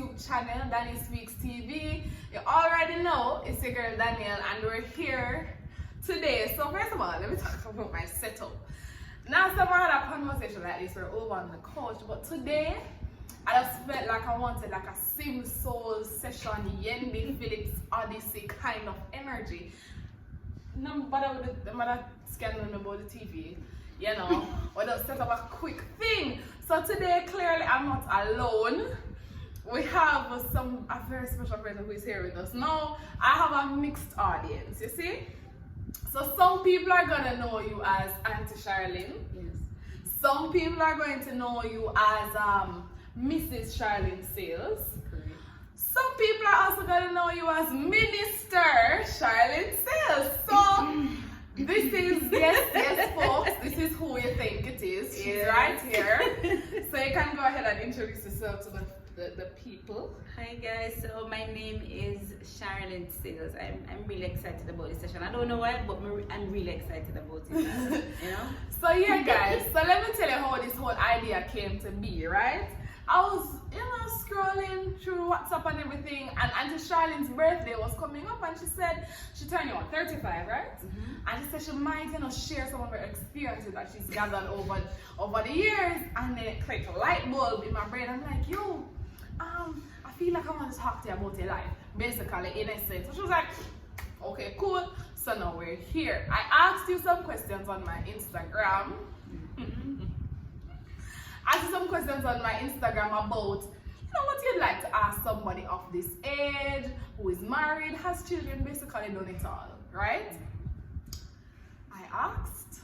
YouTube channel, Danny Speaks TV. You already know it's your girl Danielle, and we're here today. So first of all, let me talk about my setup. Now, some had a conversation like this, we're over on the couch, but today I just felt like I wanted like a Sim Soul session, Yendi Phillips Odyssey kind of energy. No bother with the mother scanning about the TV, you know, or just set up a quick thing. So today, clearly, I'm not alone. We have a very special person who is here with us. Now, I have a mixed audience, you see? So some people are gonna know you as Auntie Sharilyn. Yes. Some people are going to know you as Mrs. Sharilyn Sayles. Correct. Some people are also gonna know you as Minister Sharilyn Sayles. So this is yes folks, this is who you think it is. She's right here. So you can go ahead and introduce yourself to the people. Hi guys, so my name is Sharilyn Sayles. I'm really excited about this session. I don't know why, but I'm really excited about it. You know? So yeah guys, so let me tell you how this whole idea came to be, right? I was, scrolling through WhatsApp and everything, and Auntie Sharilyn's birthday was coming up, and she said she turned 35, right? Mm-hmm. And she said she might, share some of her experiences that she's gathered over the years, and then it clicked a light bulb in my brain. I'm like, yo, I feel like I want to talk to you about your life, basically, in a sense. So she was like, okay, cool. So now we're here. I asked you some questions on my Instagram. I asked you some questions on my Instagram about, what you'd like to ask somebody of this age, who is married, has children, basically done it all, right? I asked,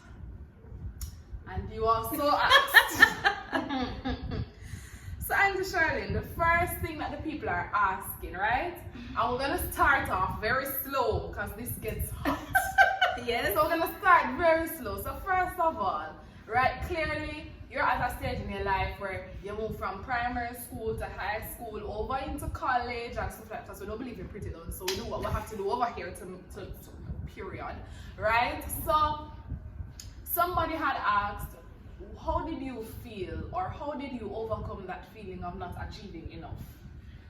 and you also asked. So Auntie Sharilyn, the first thing that the people are asking, right? And we're gonna start off very slow because this gets hot. Yes. So we're gonna start very slow. So first of all, right, clearly you're at a stage in your life where you move from primary school to high school over into college and stuff like that. So we don't believe in pretty done. So we do what we have to do over here to period, right? So somebody had asked, how did you feel, or how did you overcome that feeling of not achieving enough,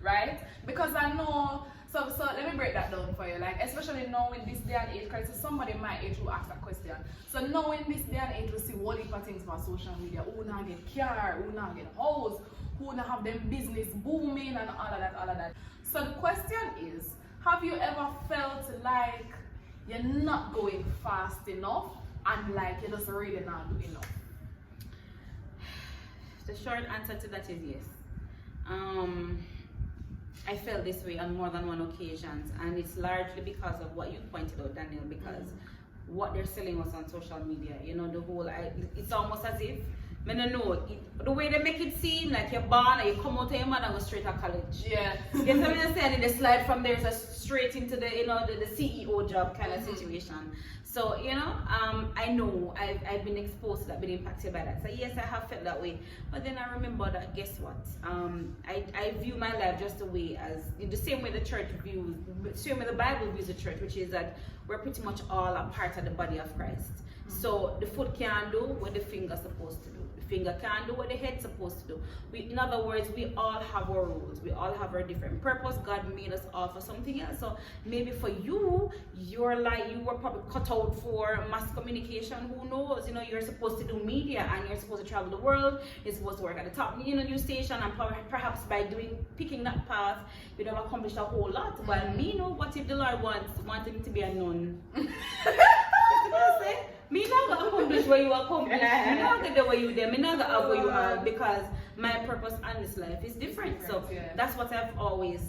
right? Because I know, so let me break that down for you, like especially now in this day and age, because somebody my age who asked that question. So now in this day and age, we see all heap of things on social media, who not get car, who not get house, who not have them business booming and all of that. So the question is, have you ever felt like you're not going fast enough and like you just really not do enough? The short answer to that is yes. I felt this way on more than one occasions, and it's largely because of what you pointed out, Danielle, because what they're selling us on social media, the whole, it's almost as if, I don't know, the way they make it seem like you're born and you come out of your mother and go straight to college. Yeah. You get what I'm saying? And the slide from there is straight into the, the CEO job kind of situation. So, I know I've been exposed to that, been impacted by that. So yes, I have felt that way. But then I remember that, guess what? I view my life just the way as, in the same way the church views, same way the Bible views the church, which is that we're pretty much all a part of the body of Christ. So the foot can't do what the finger's supposed to do. The finger can't do what the head's supposed to do. In other words, we all have our roles. We all have our different purpose. God made us all for something else. So maybe for you, you were probably cut out for mass communication. Who knows? You're supposed to do media and you're supposed to travel the world. You're supposed to work at the top, news station, and perhaps by picking that path, you'd have accomplished a whole lot. But what if the Lord wanted me to be a nun? Me not gonna accomplish what you accomplish. Me not gonna do what you do. Me not gonna have what you have, because my purpose on this life is different. So that's what I've always,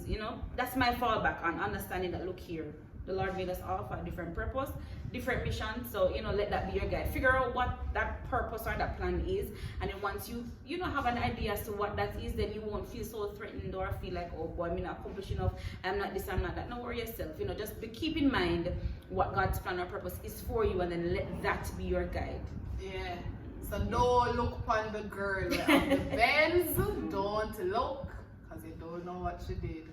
that's my fallback on understanding that. Look here, the Lord made us all for a different purpose, different mission. So let that be your guide. Figure out what that purpose or that plan is, and then once you have an idea as to what that is, then you won't feel so threatened or feel like, oh boy, I'm not accomplishing enough. I'm not this, I'm not that. Don't worry yourself. Just keep in mind what God's plan or purpose is for you, and then let that be your guide. Yeah. So don't look upon the girl of the Benz. Don't look, because you don't know what she did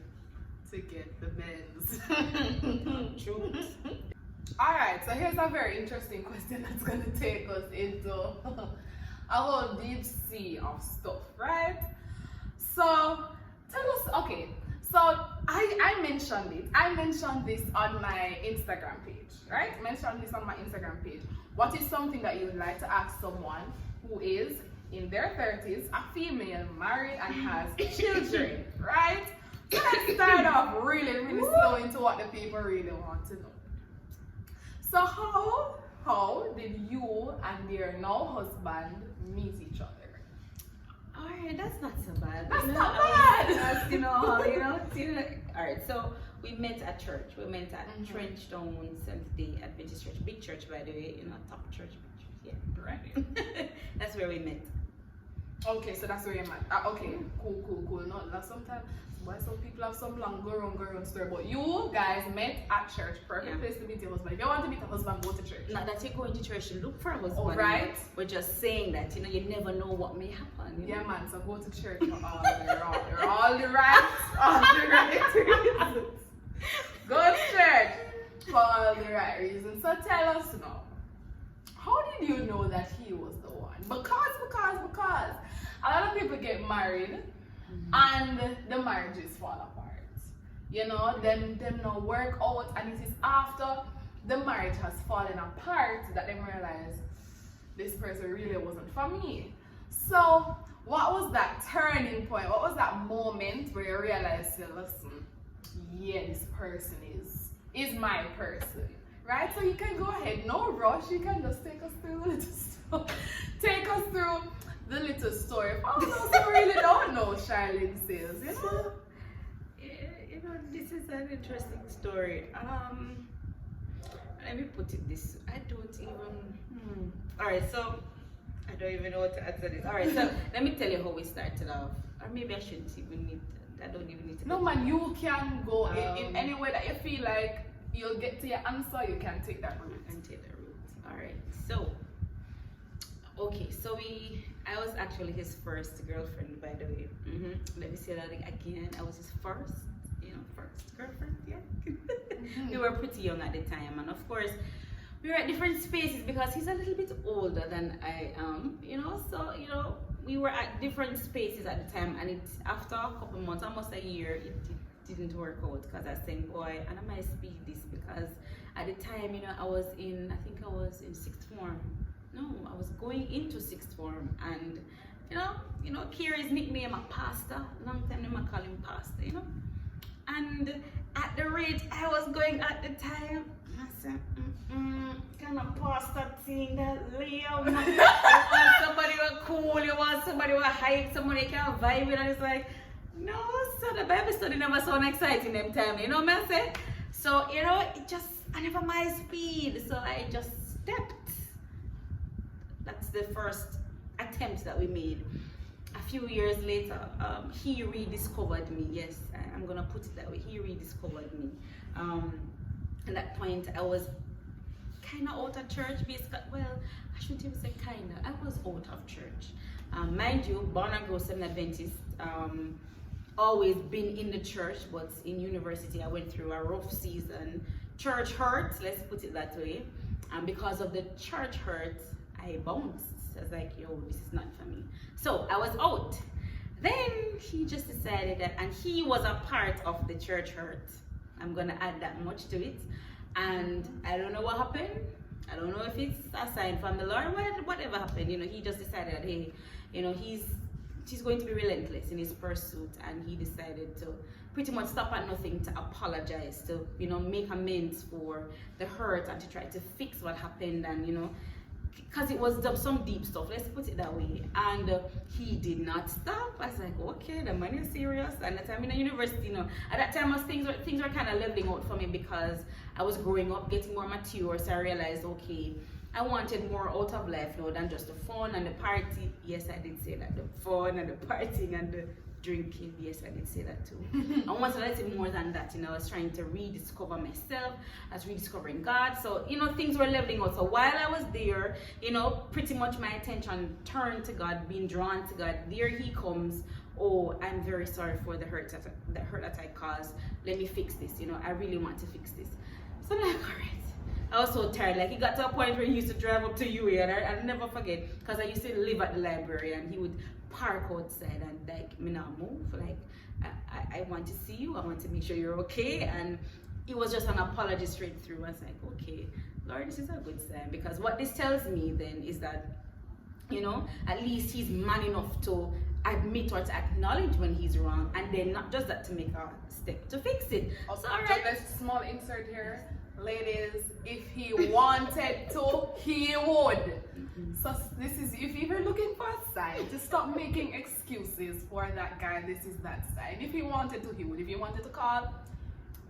to get the Benz. True. Alright, so here's a very interesting question that's going to take us into a whole deep sea of stuff, right? So tell us, okay, So I mentioned it. I mentioned this on my Instagram page, right? Mentioned this on my Instagram page. What is something that you would like to ask someone who is in their 30s, a female, married, and has children, right? So let's start off really slow into what the people really want to know. So how did you and your now husband meet each other? Alright, that's not so bad. That's not bad. That's, alright, so we met at church. We met at Trenchtown Seventh-day Adventist Church. Big church, by the way, top church, big church. Yeah, right. That's where we met. Okay, so that's where you met. Okay, cool. No, that's sometimes why some people have some long go around story, but you guys met at church. Perfect place to meet your husband. If you want to meet a husband, go to church. Not that you go into church to look for a husband. Oh, right. We're just saying that you never know what may happen. Yeah, man. So go to church for all the right reasons. Go to church for all the right reasons. So tell us now, how did you know that he was the one? Because a lot of people get married and the marriages fall apart. Them no work out, and it is after the marriage has fallen apart that they realize this person really wasn't for me. So what was that turning point? What was that moment where you realized, listen, yeah, this person is my person, right? So you can go ahead, no rush. You can just take us through the little story. Take us through the little story. For those who really don't know Sharilyn Sayles, this is an interesting story. Let me put it this. I don't even. Alright, so I don't even know what to answer this. Alright, so let me tell you how we started off. Or maybe I shouldn't even need. I don't even need to. No, man, you can go in any way that you feel like you'll get to your answer. You can take that route. I can take that route. Alright, so. Okay, so I was actually his first girlfriend, by the way. Let me say that again. I was his first girlfriend, yeah. We were pretty young at the time, and of course, we were at different spaces because he's a little bit older than I am, so, we were at different spaces at the time, and after a couple months, almost a year, it didn't work out because I said, boy, and I might speak this because at the time, I was in 6th form. No, I was going into 6th form, and Kira's nickname a pastor. Long time they might call him pastor, And at the rate I was going at the time, I said, kind of pastor thing that Leo. You want somebody who cool, you want somebody who hype, somebody you can vibe with, and it's like, no, so the Bible study never sound exciting them time, you know what I say? So, I never my speed, so I just stepped. That's the first attempt that we made. A few years later, he rediscovered me. Yes, I'm gonna put it that way. He rediscovered me. At that point, I was kind of out of church. Well, I shouldn't even say kind of. I was out of church. Mind you, born and grew Seventh Adventist. Always been in the church, but in university, I went through a rough season. Church hurt. Let's put it that way. And because of the church hurt, I bounced. I was like, yo, this is not for me. So I was out. Then he just decided that, and he was a part of the church hurt. I'm gonna add that much to it. And I don't know what happened. I don't know if it's a sign from the Lord, whatever happened. He just decided that, hey, he's going to be relentless in his pursuit, and he decided to pretty much stop at nothing to apologize, to make amends for the hurt and to try to fix what happened, and because it was some deep stuff, let's put it that way. And he did not stop. I was like, okay, the man is serious. And at the time in the university, at that time things were kind of leveling out for me because I was growing up, getting more mature. So I realized, okay, I wanted more out of life than just the fun and the party. Yes, I did say that, the fun and the partying and the drinking. Yes, I did say that too. I wanted a little more than that. I was trying to rediscover myself. I was rediscovering God. So, things were leveling out. So while I was there, pretty much my attention turned to God, being drawn to God. There he comes. Oh, I'm very sorry for the hurt that I caused. Let me fix this. I really want to fix this. So I'm like, all right. I was so tired. Like, it got to a point where he used to drive up to youre, and I'll never forget, because I used to live at the library, and he would park outside and like me not move. Like I want to see you. I want to make sure you're okay. And it was just an apology straight through. I was like, okay, Lord, this is a good sign, because what this tells me then is that, you know, at least he's man enough to admit or to acknowledge when he's wrong, and then not just that, to make a step to fix it. Also, So, all right. just a small insert here. Ladies, if he wanted to, he would. So this is, if you're looking for a sign, just stop making excuses for that guy. This is that sign. If he wanted to, he would. If he wanted to call,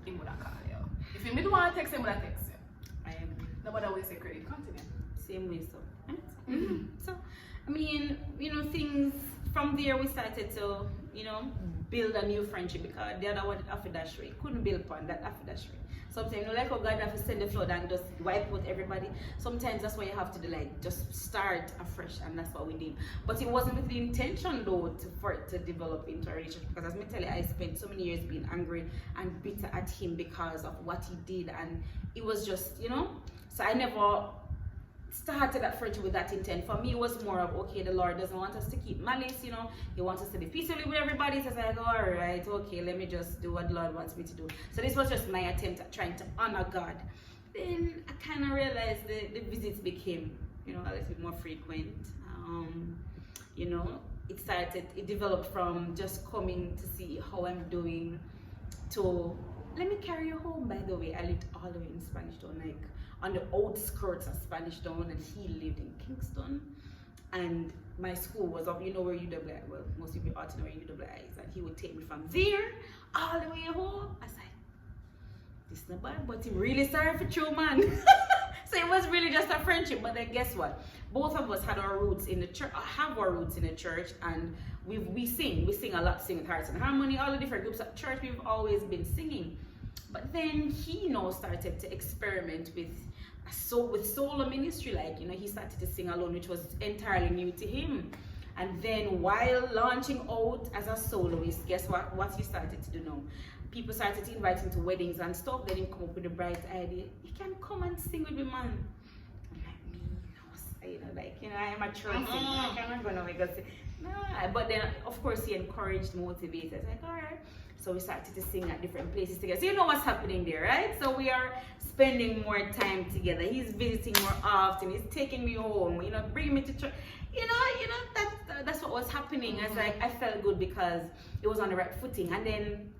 he would have called you. If he didn't want to text, he would have text you. I agree. Nobody always say credit. Continue. Same way, so. Right? So, I mean, you know, things from there we started to, you know, build a new friendship, because the other one, affidashry, couldn't build upon that affidashry. Sometimes, you know, like, oh God, have to send the flood and just wipe out everybody. Sometimes that's what you have to do, like, just start afresh, and that's what we did. But it wasn't with the intention, though, for it to develop into a relationship, because as I tell you, I spent so many years being angry and bitter at him because of what he did, and it was just, you know, so I never started that friendship with that intent. For me, it was more of, okay, the Lord doesn't want us to keep malice, you know, he wants us to be peacefully with everybody. So I was like, all right, okay, let me just do what the Lord wants me to do. So this was just my attempt at trying to honor God. Then I kind of realized the visits became, you know, a little bit more frequent. You know, it developed from just coming to see how I'm doing to, let me carry you home. By the way, I lived all the way in Spanish Town, like on the outskirts of Spanish Town, and he lived in Kingston. And my school was up, you know where UWI, well, most people ought to know where UWI is, and he would take me from there all the way home. I was like, this is not bad, but I'm really sorry for true, man. So it was really just a friendship. But then guess what? Both of us had our roots in the church, have our roots in the church, and we sing a lot, sing with Hearts and Harmony, all the different groups at church, we've always been singing. But then he now started to experiment with solo ministry, like, you know, he started to sing alone, which was entirely new to him. And then while launching out as a soloist, guess what he started to do now? People started to invite him to weddings and stuff. Then he come up with the bright idea, he can come and sing with me, man. I'm like, me, no, you know, like, you know, I am a church singer, I can't go nowhere, because nah. But then of course he encouraged, motivated, like, all right. So we started to sing at different places together. So you know what's happening there, right? So we are spending more time together. He's visiting more often. He's taking me home, you know, bringing me to church. You know, that's what was happening. I felt good because it was on the right footing. And then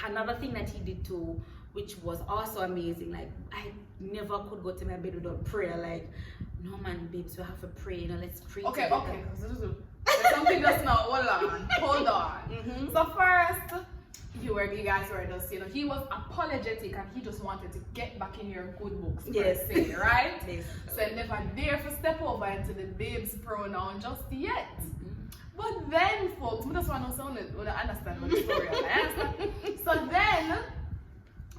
another thing that he did too, which was also amazing, like, I never could go to my bed without prayer. Like, no man, babes, we have to pray, you know, let's pray together. Okay. There's something just now, hold on. So first, you guys were just, you know, he was apologetic and he just wanted to get back in your good books, yes, per se, right? Yes. So I never dare to step over into the babes pronoun just yet. But then, folks, I just want to understand what the story is. So then,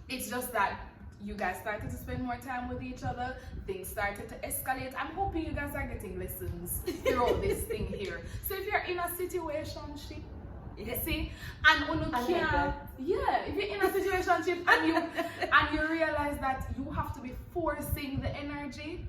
it's just that you guys started to spend more time with each other. Things started to escalate. I'm hoping you guys are getting lessons throughout this thing here. So if you're in a situationship, you see, and when you can't, if you're in a situationship and you realize that you have to be forcing the energy,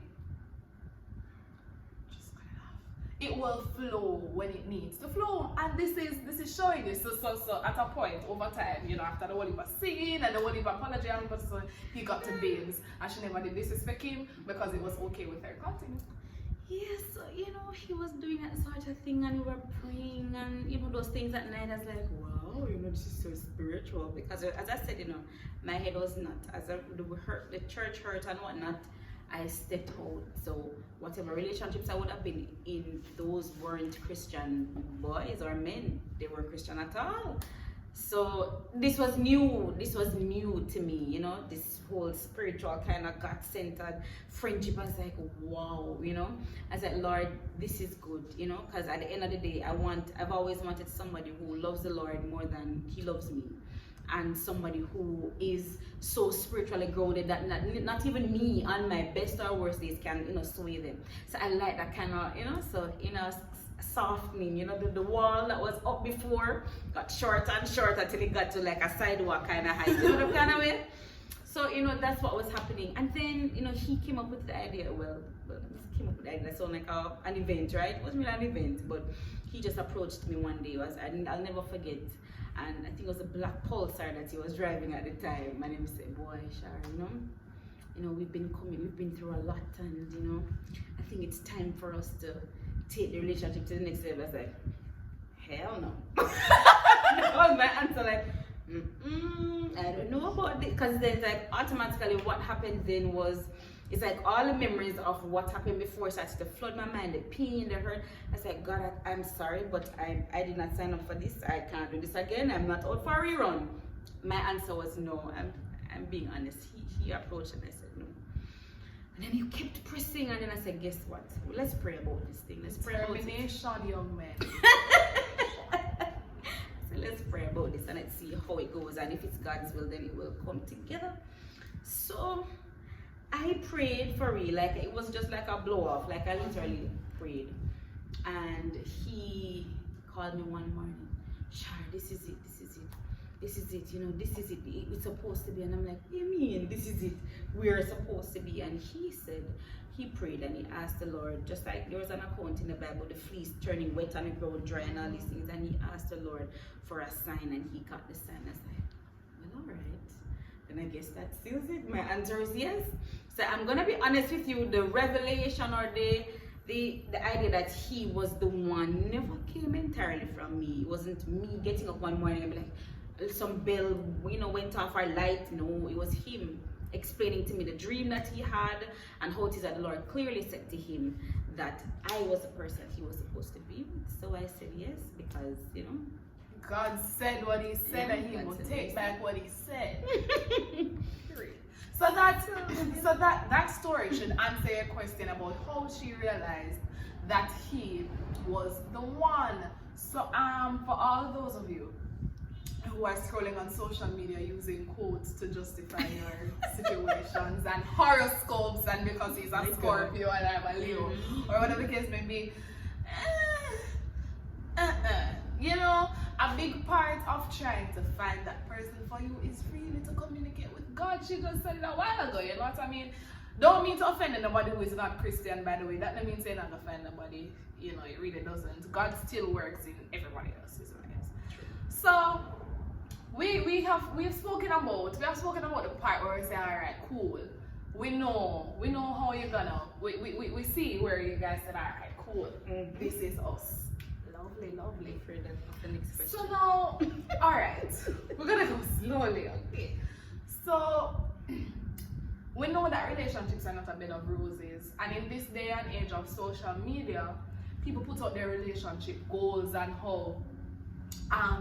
just cut it off. It will flow when it needs to flow, and this is showing this. So at a point over time, you know, after the whole heap of singing and the whole heap of apology, so he got to babes, and she never did disrespect him because it was okay with her. Continue. Yes, so, you know, he was doing that sort of thing, and we were praying, and, you know, those things at night. I was like, wow, you know, this is so spiritual. Because as I said, you know, my head was not, the church hurt and whatnot, I stepped out. So whatever relationships I would have been in, those weren't Christian boys or men. They weren't Christian at all. So this was new to me, you know, this whole spiritual kind of God-centered friendship. I was like, wow, you know, I said, Lord, this is good, you know, because at the end of the day, I've always wanted somebody who loves the Lord more than he loves me, and somebody who is so spiritually grounded that not even me on my best or worst days can, you know, sway them. So I like that kind of, you know, so, you know, softening, you know, the wall that was up before got shorter and shorter till it got to like a sidewalk kind of height, you know, that kind of way. So, you know, that's what was happening. And then, you know, he came up with the idea, he came up with the idea, so like an event, right? It wasn't really an event, but he just approached me one day. I'll never forget. and I think it was a black Pulsar that he was driving at the time, and he said, boy, Shar, you know, we've been through a lot, and you know, I think it's time for us to take the relationship to the next level. I was like, hell no. That was my answer, like, I don't know about this, because then like automatically what happened then was, it's like all the memories of what happened before started to flood my mind, the pain, the hurt. I said, God, I'm sorry, but I did not sign up for this. I can't do this again. I'm not out for a rerun. My answer was no. I'm being honest. He approached and I said no. And then he kept pressing, and then I said, guess what? Well, let's pray about this thing. Let's pray about it. Determination, young man. So let's pray about this and let's see how it goes. And if it's God's will, then it will come together. So I prayed for real, like it was just like a blow off, like I literally prayed. And he called me one morning, Char, this is it, you know, this is it, it's supposed to be. And I'm like, what do you mean, this is it, we're supposed to be? And he said, he prayed and he asked the Lord, just like there was an account in the Bible, the fleece turning wet and it growing dry and all these things, and he asked the Lord for a sign and he got the sign. I was like, well, all right. And I guess that seals it. My answer is yes. So I'm gonna be honest with you, the revelation or the idea that he was the one never came entirely from me. It wasn't me getting up one morning and be like, some bell, you know, went off or light. No, it was him explaining to me the dream that he had and how it is that the Lord clearly said to him that I was the person he was supposed to be. So I said yes, because, you know, God said what he said, and he will take back what he said. So that story should answer your question about how she realized that he was the one. So for all those of you who are scrolling on social media using quotes to justify your situations and horoscopes, and because he's a Scorpio and I'm a Leo, or whatever the case may be, you know, a big part of trying to find that person for you is really to communicate with God. She just said it a while ago, you know what I mean? Don't mean to offend anybody who is not Christian, by the way. That doesn't mean saying not offend nobody, you know, it really doesn't. God still works in everybody else's lives. So we have spoken about the part where we say, all right, cool. We know how you're gonna. We see where you guys said, all right, cool. This is us. Lovely. For the next question. So now, all right, we're gonna go slowly. Okay. So we know that relationships are not a bed of roses, and in this day and age of social media, people put out their relationship goals and how,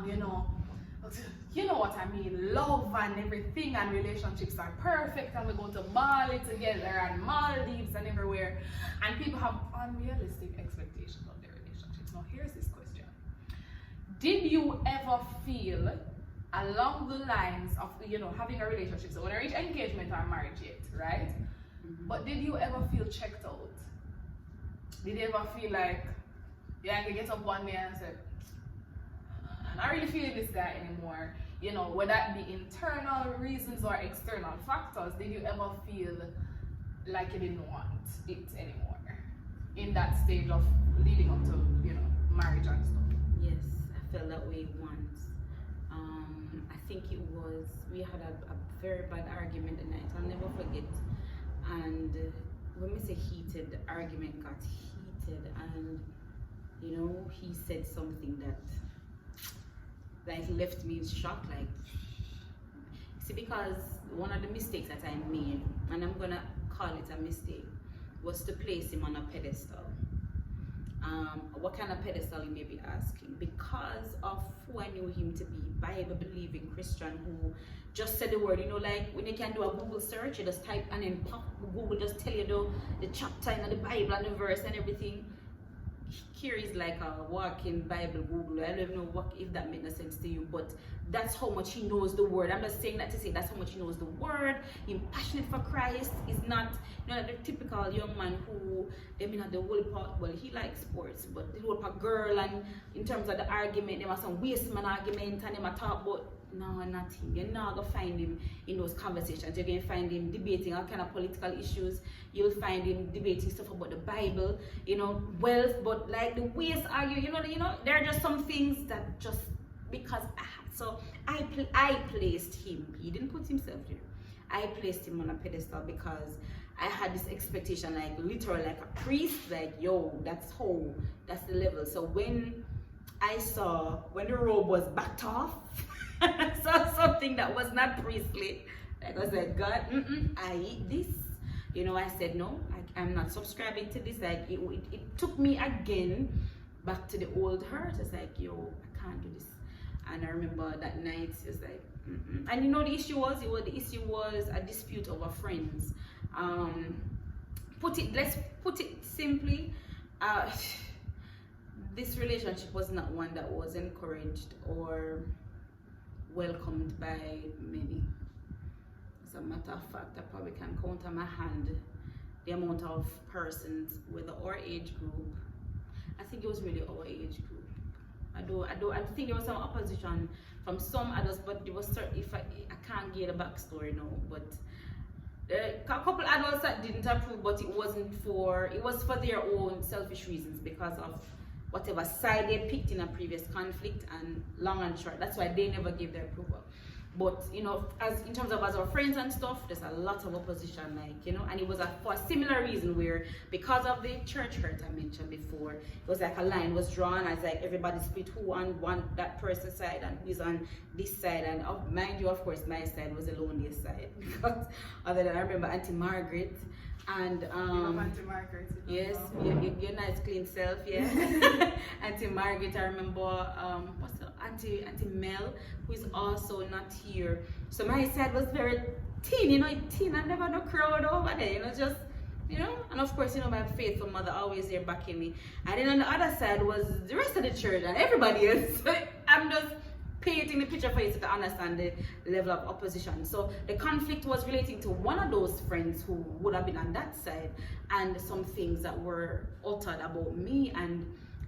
you know what I mean, love and everything, and relationships are perfect, and we go to Bali together and Maldives and everywhere, and people have unrealistic expectations of their relationships. Now here's this question: did you ever feel along the lines of, you know, having a relationship, so when I reach engagement or marriage yet, right? But did you ever feel checked out? Did you ever feel like, yeah, I can get up one day and say, I'm not really feeling this guy anymore? You know, whether that be internal reasons or external factors, did you ever feel like you didn't want it anymore in that stage of leading up to, you know, marriage and stuff? Yes, I felt that way once. I think it was, we had a very bad argument the night, I'll never forget. And when we say heated, the argument got heated, and you know, he said something that like left me in shock. Like, see, because one of the mistakes that I made, and I'm gonna call it a mistake, was to place him on a pedestal. What kind of pedestal, you may be asking? Because of who I knew him to be, Bible believing Christian who just said the word, you know, like when you can do a Google search, you just type and then pop, Google just tell you the chapter in the Bible and the verse and everything. Here is like a walking Bible Google. I don't even know if that made no sense to you, but that's how much he knows the word. I'm just saying that to say that's how much he knows the word. He's passionate for Christ. He's not, you know, the typical young man who, I mean, the whole part, well, he likes sports, but the whole part girl, and in terms of the argument, there was some waste man argument, and they might talk about, no, nothing. You're not going to find him in those conversations. You're going to find him debating all kind of political issues. You'll find him debating stuff about the Bible, you know, wealth, but like the ways argue, you know, there are just some things that just, because I have So I placed him. He didn't put himself there. I placed him on a pedestal because I had this expectation, like literally like a priest, like yo, that's the level. So when I saw when the robe was backed off, I saw something that was not priestly. Like I was like, God, I eat this. You know, I said no, I'm not subscribing to this. Like it took me again back to the old hurt. It's like, yo, I can't do this. And I remember that night, it was like, and you know the issue was a dispute over friends. Let's put it simply, this relationship was not one that was encouraged or welcomed by many. As a matter of fact, I probably can count on my hand the amount of persons with our age group. I think it was really our age group. I think there was some opposition from some others, but there was certain, if I can't get a backstory now, but a couple adults that didn't approve, but it was for their own selfish reasons because of whatever side they picked in a previous conflict, and long and short, that's why they never gave their approval. But you know, as in terms of as our friends and stuff, there's a lot of opposition, like, you know, and it was for a similar reason where because of the church hurt I mentioned before, it was like a line was drawn as like everybody split who on that person's side and who's on this side, and mind you, of course, my side was the loneliest side because other than I remember Auntie Margaret and Auntie Margaret, yes, your nice clean self, yeah. Auntie Margaret, I remember what's the Auntie Mel, who is also not here. So my side was very thin, you know, thin and never no crowd over there, you know, just, you know, and of course, you know, my faithful mother always there backing me. And then on the other side was the rest of the church and everybody else. I'm just painting the picture for you to understand the level of opposition. So the conflict was relating to one of those friends who would have been on that side, and some things that were uttered about me, and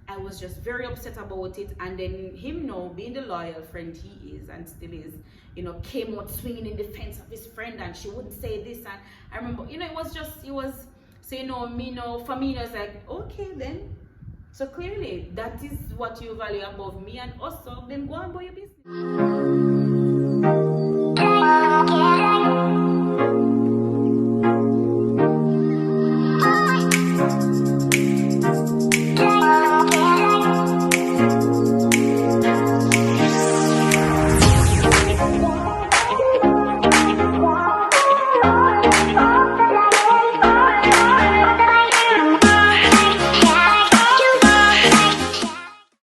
I was just very upset about it. And then him, now being the loyal friend he is and still is, you know, came out swinging in defense of his friend, and she wouldn't say this. And I remember, you know, it was so, you know, me, no, for me, it was like, okay then. So clearly, that is what you value above me and also, then go and do your business.